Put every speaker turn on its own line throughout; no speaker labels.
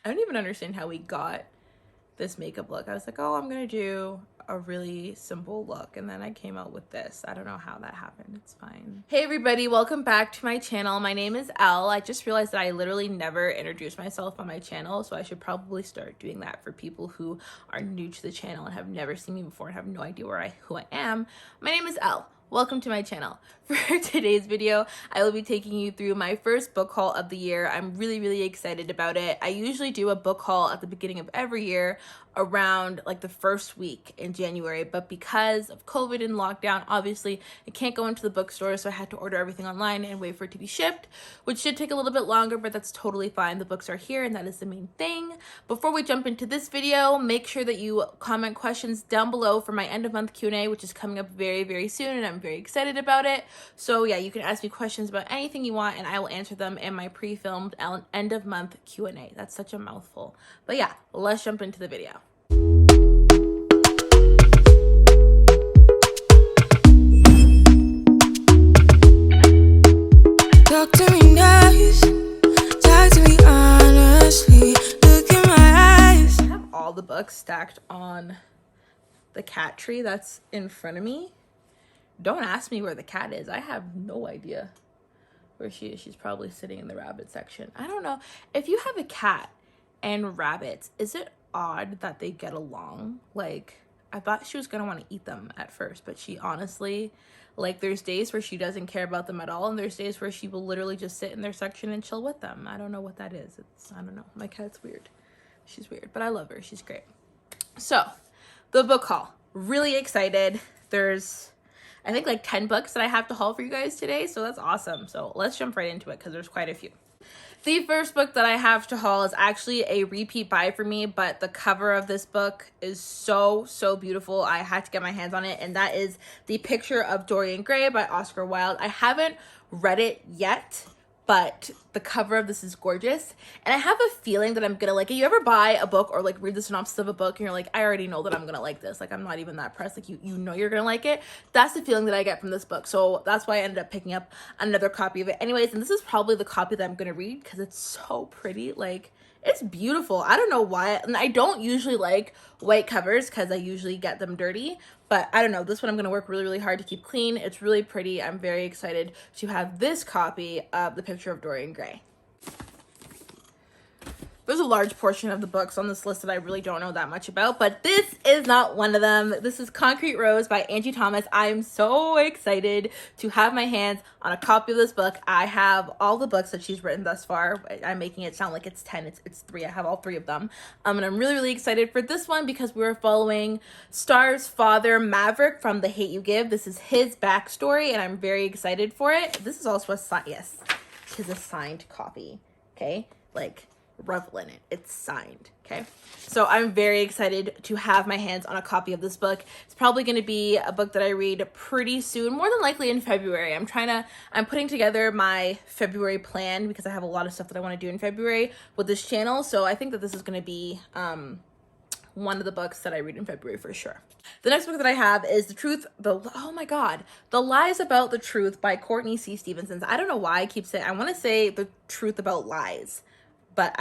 I don't even understand how we got this makeup look. I was like, oh, I'm gonna do a really simple look, and then I came out with this. I don't know how that happened. It's fine. Hey everybody, welcome back to my channel. My name is Elle. I just realized that I literally never introduced myself on my channel, so I should probably start doing that for people who are new to the channel and have never seen me before and have no idea who I am. My name is Elle. Welcome to my channel. For today's video, I will be taking you through my first book haul of the year. I'm really excited about it. I usually do a book haul at the beginning of every year around like the first week in January, but because of COVID and lockdown, obviously I can't go into the bookstore, so I had to order everything online and wait for it to be shipped, which should take a little bit longer, but that's totally fine. The books are here and that is the main thing. Before we jump into this video, make sure that you comment questions down below for my end of month Q&A, which is coming up very soon, and I'm very excited about it. So yeah, you can ask me questions about anything you want and I will answer them in my pre-filmed end of month Q&A. That's such a mouthful. But yeah, let's jump into the video.
Talk to me nice, talk to me honestly, look in my eyes.
I have all the books stacked on the cat tree that's in front of me. Don't ask me where the cat is. I have no idea where she is. She's probably sitting in the rabbit section. I don't know. If you have a cat and rabbits, is it odd that they get along? Like, I thought she was gonna want to eat them at first, but she honestly, like, there's days where she doesn't care about them at all, and there's days where she will literally just sit in their section and chill with them. I don't know what that is. I don't know. My cat's weird. She's weird, but I love her. She's great. So, the book haul. Really excited. There's, I think, like 10 books that I have to haul for you guys today, so that's awesome. So let's jump right into it because there's quite a few. The first book that I have to haul is actually a repeat buy for me, but the cover of this book is so beautiful. I had to get my hands on it, and that is The Picture of Dorian Gray by Oscar Wilde. I haven't read it yet, but the cover of this is gorgeous, and I have a feeling that I'm gonna like it. You ever buy a book or like read the synopsis of a book and you're like, I already know that I'm gonna like this. Like, I'm not even that pressed. Like, you know you're gonna like it. That's the feeling that I get from this book. So that's why I ended up picking up another copy of it anyways, and this is probably the copy that I'm gonna read because it's so pretty. Like, it's beautiful. I don't know why, and I don't usually like white covers because I usually get them dirty, but I don't know, this one I'm going to work really hard to keep clean. It's really pretty. I'm very excited to have this copy of The Picture of Dorian Gray. There's a large portion of the books on this list that I really don't know that much about, but this is not one of them. This is Concrete Rose by Angie Thomas. I am so excited to have my hands on a copy of this book. I have all the books that she's written thus far. I'm making it sound like it's 10. It's 3. I have all 3 of them. And I'm really excited for this one because we're following Star's father, Maverick, from The Hate U Give. This is his backstory, and I'm very excited for it. This is also a signed copy, okay? Like, revel in it. It's signed. Okay, so I'm very excited to have my hands on a copy of this book. It's probably going to be a book that I read pretty soon, more than likely in February. I'm putting together my February plan because I have a lot of stuff that I want to do in February with this channel, so I think that this is going to be one of the books that I read in February for sure. The next book that I have is The Lies About the Truth by Courtney C. Stevenson. I don't know why I keep saying, I want to say The Truth About Lies, but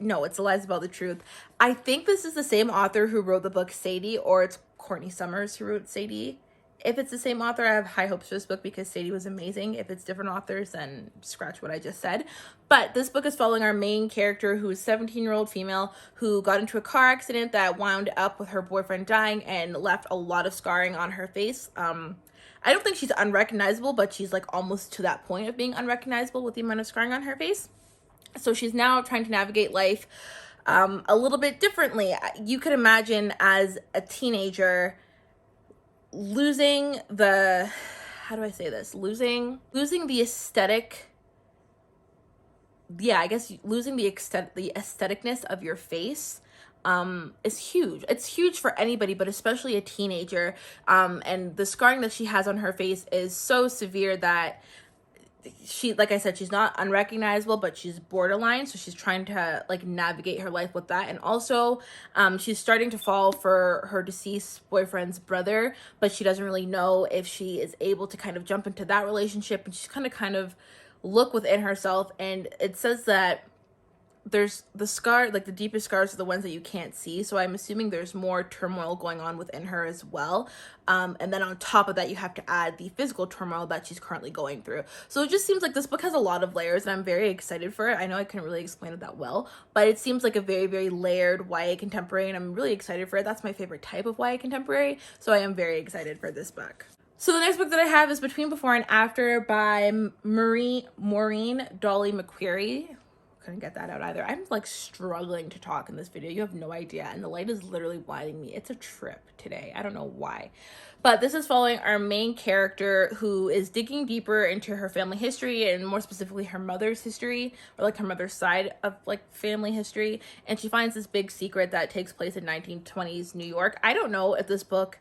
no, it's The Lies About the Truth. I think this is the same author who wrote the book Sadie, or it's Courtney Summers who wrote Sadie. If it's the same author, I have high hopes for this book because Sadie was amazing. If it's different authors, then scratch what I just said. But this book is following our main character, who is a 17-year-old female who got into a car accident that wound up with her boyfriend dying and left a lot of scarring on her face. I don't think she's unrecognizable, but she's like almost to that point of being unrecognizable with the amount of scarring on her face. So she's now trying to navigate life a little bit differently. You could imagine as a teenager losing the, how do I say this? Losing the aesthetic. Yeah, I guess losing the aestheticness of your face is huge. It's huge for anybody, but especially a teenager. And the scarring that she has on her face is so severe that she, like I said, she's not unrecognizable, but she's borderline. So she's trying to like navigate her life with that. And also she's starting to fall for her deceased boyfriend's brother, but she doesn't really know if she is able to kind of jump into that relationship. And she's kind of look within herself. And it says that there's the scar, like the deepest scars are the ones that you can't see. So I'm assuming there's more turmoil going on within her as well. And then on top of that, you have to add the physical turmoil that she's currently going through. So it just seems like this book has a lot of layers, and I'm very excited for it. I know I couldn't really explain it that well, but it seems like a very, very layered YA contemporary, and I'm really excited for it. That's my favorite type of YA contemporary, so I am very excited for this book. So the next book that I have is Between Before and After by Maureen Dolly McQuarrie. Couldn't get that out either. I'm like struggling to talk in this video. You have no idea. And the light is literally blinding me. It's a trip today. I don't know why. But this is following our main character who is digging deeper into her family history, and more specifically her mother's history, or like her mother's side of like family history. And she finds this big secret that takes place in 1920s New York. I don't know if this book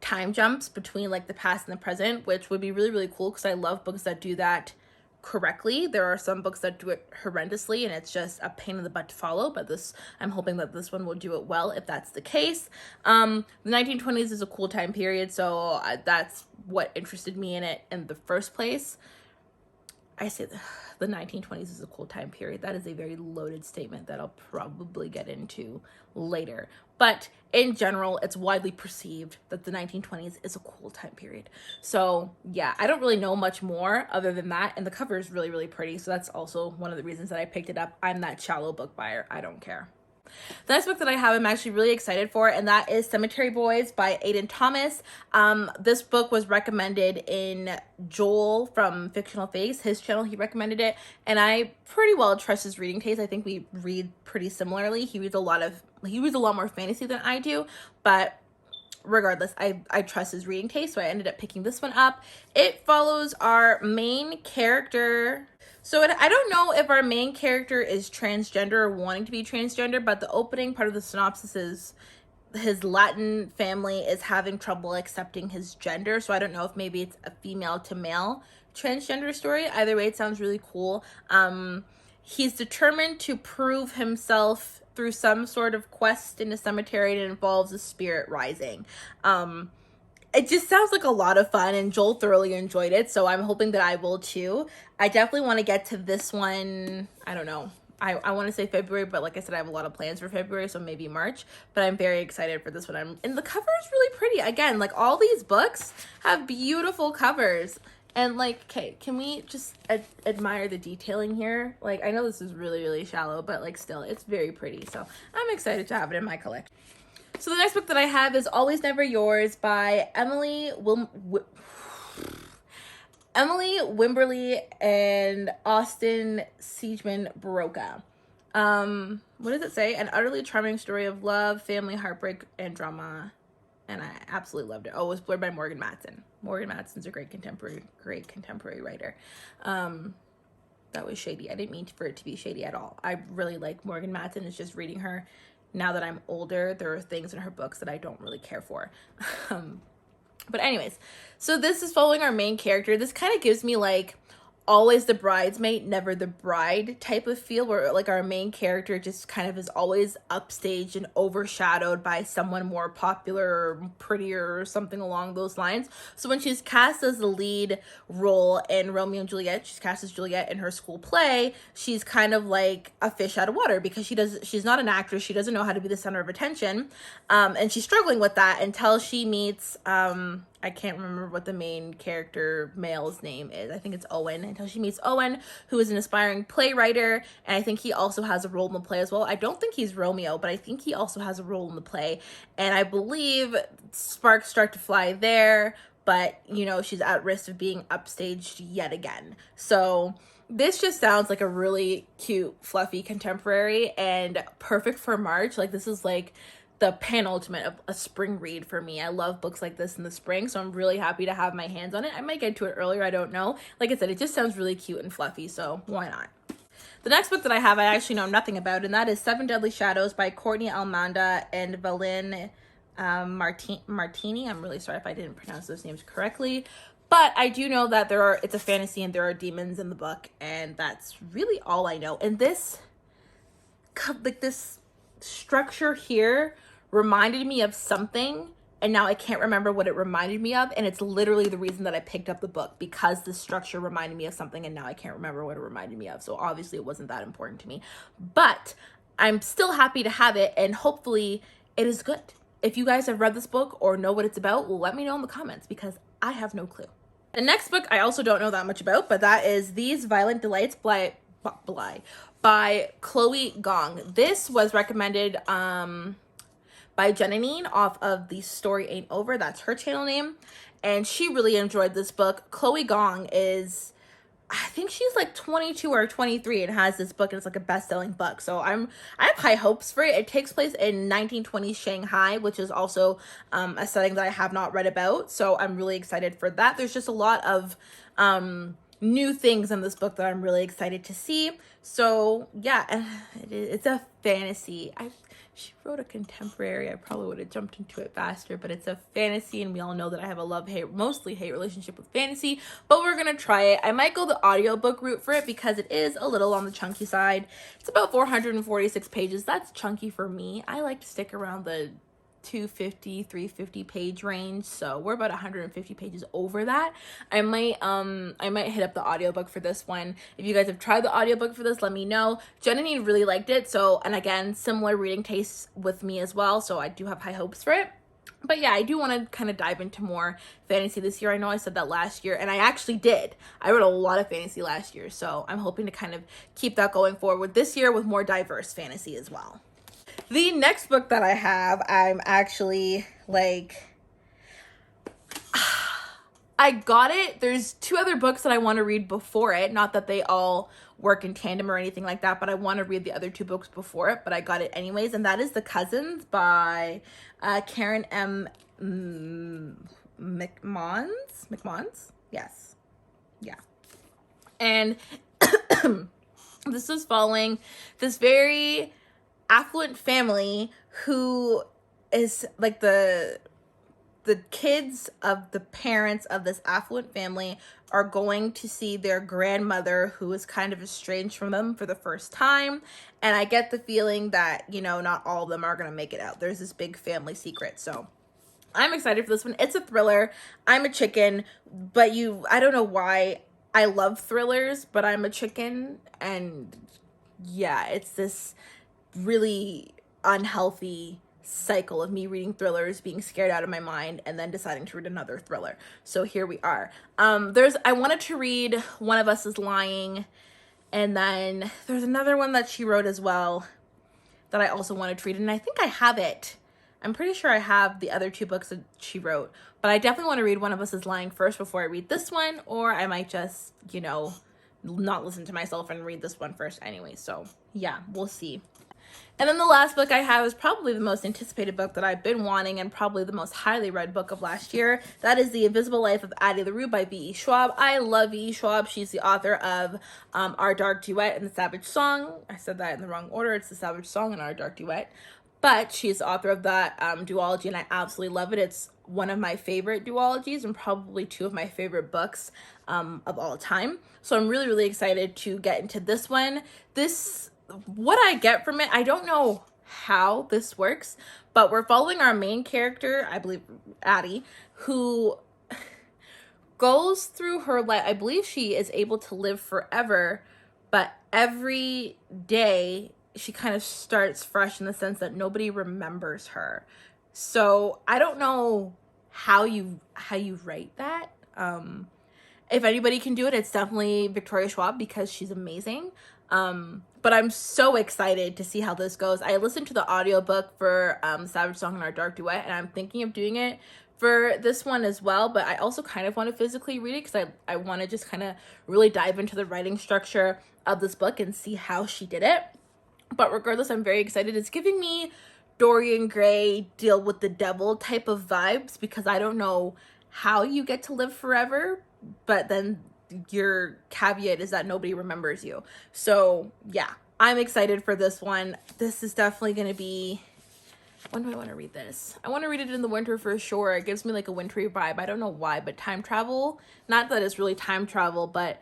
time jumps between like the past and the present, which would be really, really cool because I love books that do that correctly. There are some books that do it horrendously and it's just a pain in the butt to follow, but this, I'm hoping that this one will do it well if that's the case. The 1920s is a cool time period, so that's what interested me in it in the first place. I say the 1920s is a cool time period. That is a very loaded statement that I'll probably get into later. But in general, it's widely perceived that the 1920s is a cool time period. So yeah, I don't really know much more other than that. And the cover is really, really pretty. So that's also one of the reasons that I picked it up. I'm that shallow book buyer. I don't care. The next book that I have, I'm actually really excited for, and that is Cemetery Boys by Aiden Thomas. This book was recommended in Joel from Fictional Face, his channel. He recommended it, and I pretty well trust his reading taste. I think we read pretty similarly. He reads a lot more fantasy than I do, but regardless, I trust his reading taste, so I ended up picking this one up. It follows our main character. So I don't know if our main character is transgender or wanting to be transgender, but the opening part of the synopsis is his Latin family is having trouble accepting his gender. So I don't know if maybe it's a female to male transgender story. Either way, it sounds really cool. He's determined to prove himself through some sort of quest in a cemetery, and it involves a spirit rising. It just sounds like a lot of fun, and Joel thoroughly enjoyed it, so I'm hoping that I will too. I definitely want to get to this one, I don't know. I want to say February, but like I said, I have a lot of plans for February, so maybe March. But I'm very excited for this one. And the cover is really pretty. Again, like all these books have beautiful covers. And like, okay, can we just admire the detailing here? Like, I know this is really, really shallow, but like still, it's very pretty. So I'm excited to have it in my collection. So the next book that I have is Always Never Yours by Emily Wimberly and Austin Siegeman Baroka. What does it say? An utterly charming story of love, family, heartbreak, and drama. And I absolutely loved it. Oh, it was blurred by Morgan Matson. Morgan Matson's a great contemporary writer. That was shady. I didn't mean for it to be shady at all. I really like Morgan Matson. It's just reading her now that I'm older, there are things in her books that I don't really care for. But anyways, so this is following our main character. This kind of gives me like always the bridesmaid, never the bride type of feel, where like our main character just kind of is always upstaged and overshadowed by someone more popular or prettier or something along those lines. So when she's cast as the lead role in Romeo and Juliet, she's cast as Juliet in her school play, she's kind of like a fish out of water because she's not an actress. She doesn't know how to be the center of attention. And she's struggling with that until she meets, I can't remember what the main character male's name is. I think it's Owen. Until she meets Owen, who is an aspiring playwright, and I think he also has a role in the play as well. I don't think he's Romeo, but I think he also has a role in the play. And I believe sparks start to fly there, but, you know, she's at risk of being upstaged yet again. So this just sounds like a really cute, fluffy contemporary and perfect for March. Like, this is like the penultimate of a spring read for me. I love books like this in the spring, so I'm really happy to have my hands on it. I might get to it earlier, I don't know. Like I said, it just sounds really cute and fluffy, so why not? The next book that I have, I actually know nothing about, and that is Seven Deadly Shadows by Courtney Almanda and Valin Martini. I'm really sorry if I didn't pronounce those names correctly, but I do know that it's a fantasy and there are demons in the book, and that's really all I know. And this structure here reminded me of something, and now I can't remember what it reminded me of, and it's literally the reason that I picked up the book, because the structure reminded me of something, and now I can't remember what it reminded me of. So obviously it wasn't that important to me, but I'm still happy to have it, and hopefully it is good. If you guys have read this book or know what it's about, well, let me know in the comments, because I have no clue. The next book I also don't know that much about, but that is These Violent Delights by Chloe Gong. This was recommended by Janine off of The Story Ain't Over. That's her channel name. And she really enjoyed this book. Chloe Gong is, I think she's like 22 or 23 and has this book, and it's like a best-selling book. So I have high hopes for it. It takes place in 1920s Shanghai, which is also a setting that I have not read about. So I'm really excited for that. There's just a lot of new things in this book that I'm really excited to see. So yeah, it's a fantasy. She wrote a contemporary. I probably would have jumped into it faster, but it's a fantasy, and we all know that I have a love-hate, mostly hate relationship with fantasy, but we're gonna try it. I might go the audiobook route for it because it is a little on the chunky side. It's about 446 pages. That's chunky for me. I like to stick around the 250, 350 page range, so we're about 150 pages over that. I might hit up the audiobook for this one. If you guys have tried the audiobook for this, let me know. Jenny really liked it, so, and again, similar reading tastes with me as well, so I do have high hopes for it. But yeah, I do want to kind of dive into more fantasy this year. I know I said that last year, and I actually did. I read a lot of fantasy last year, so I'm hoping to kind of keep that going forward this year with more diverse fantasy as well. The next book that I have, I'm actually like, I got it. There's two other books that I want to read before it. Not that they all work in tandem or anything like that, but I want to read the other two books before it, but I got it anyways. And that is The Cousins by Karen M. McMahons? Yes. Yeah. And this is following this very affluent family who is like the kids of the parents of this affluent family are going to see their grandmother, who is kind of estranged from them for the first time. And I get the feeling that, you know, not all of them are going to make it out. There's this big family secret. So I'm excited for this one. It's a thriller. I'm a chicken, but I don't know why I love thrillers, but I'm a chicken. And yeah, it's this really unhealthy cycle of me reading thrillers, being scared out of my mind, and then deciding to read another thriller. So here we are. I wanted to read One of Us is Lying, and then there's another one that she wrote as well that I also wanted to read, and I think I have it. I'm pretty sure I have the other two books that she wrote, but I definitely want to read One of Us is Lying first before I read this one, or I might just, you know, not listen to myself and read this one first anyway. So yeah, we'll see. And then the last book I have is probably the most anticipated book that I've been wanting, and probably the most highly read book of last year. That is The Invisible Life of Addie LaRue by V.E. Schwab. I love V.E. Schwab. She's the author of Our Dark Duet and The Savage Song. I said that in the wrong order. It's The Savage Song and Our Dark Duet. But she's the author of that duology, and I absolutely love it. It's one of my favorite duologies and probably two of my favorite books of all time. So I'm really, really excited to get into this one. What I get from it, I don't know how this works, but we're following our main character, I believe Addie, who goes through her life. I believe she is able to live forever, but every day she kind of starts fresh in the sense that nobody remembers her. So I don't know how you write that. If anybody can do it, it's definitely Victoria Schwab, because she's amazing. But I'm so excited to see how this goes. I listened to the audiobook for Savage Song and Our Dark Duet, and I'm thinking of doing it for this one as well, but I also kind of want to physically read it because I want to just kind of really dive into the writing structure of this book and see how she did it. But regardless, I'm very excited. It's giving me Dorian Gray deal with the devil type of vibes, because I don't know how you get to live forever, but then your caveat is that nobody remembers you. So yeah, I'm excited for this one. This is definitely going to be, when do I want to read this? I want to read it in the winter for sure. It gives me like a wintry vibe. I don't know why, but time travel, not that it's really time travel, but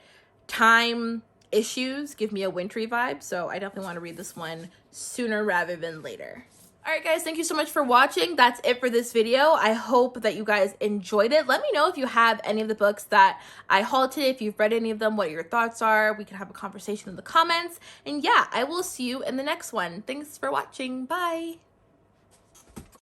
time issues give me a wintry vibe. So I definitely want to read this one sooner rather than later. Alright guys, thank you so much for watching. That's it for this video. I hope that you guys enjoyed it. Let me know if you have any of the books that I hauled today, if you've read any of them, what your thoughts are. We can have a conversation in the comments. And yeah, I will see you in the next one. Thanks for watching. Bye!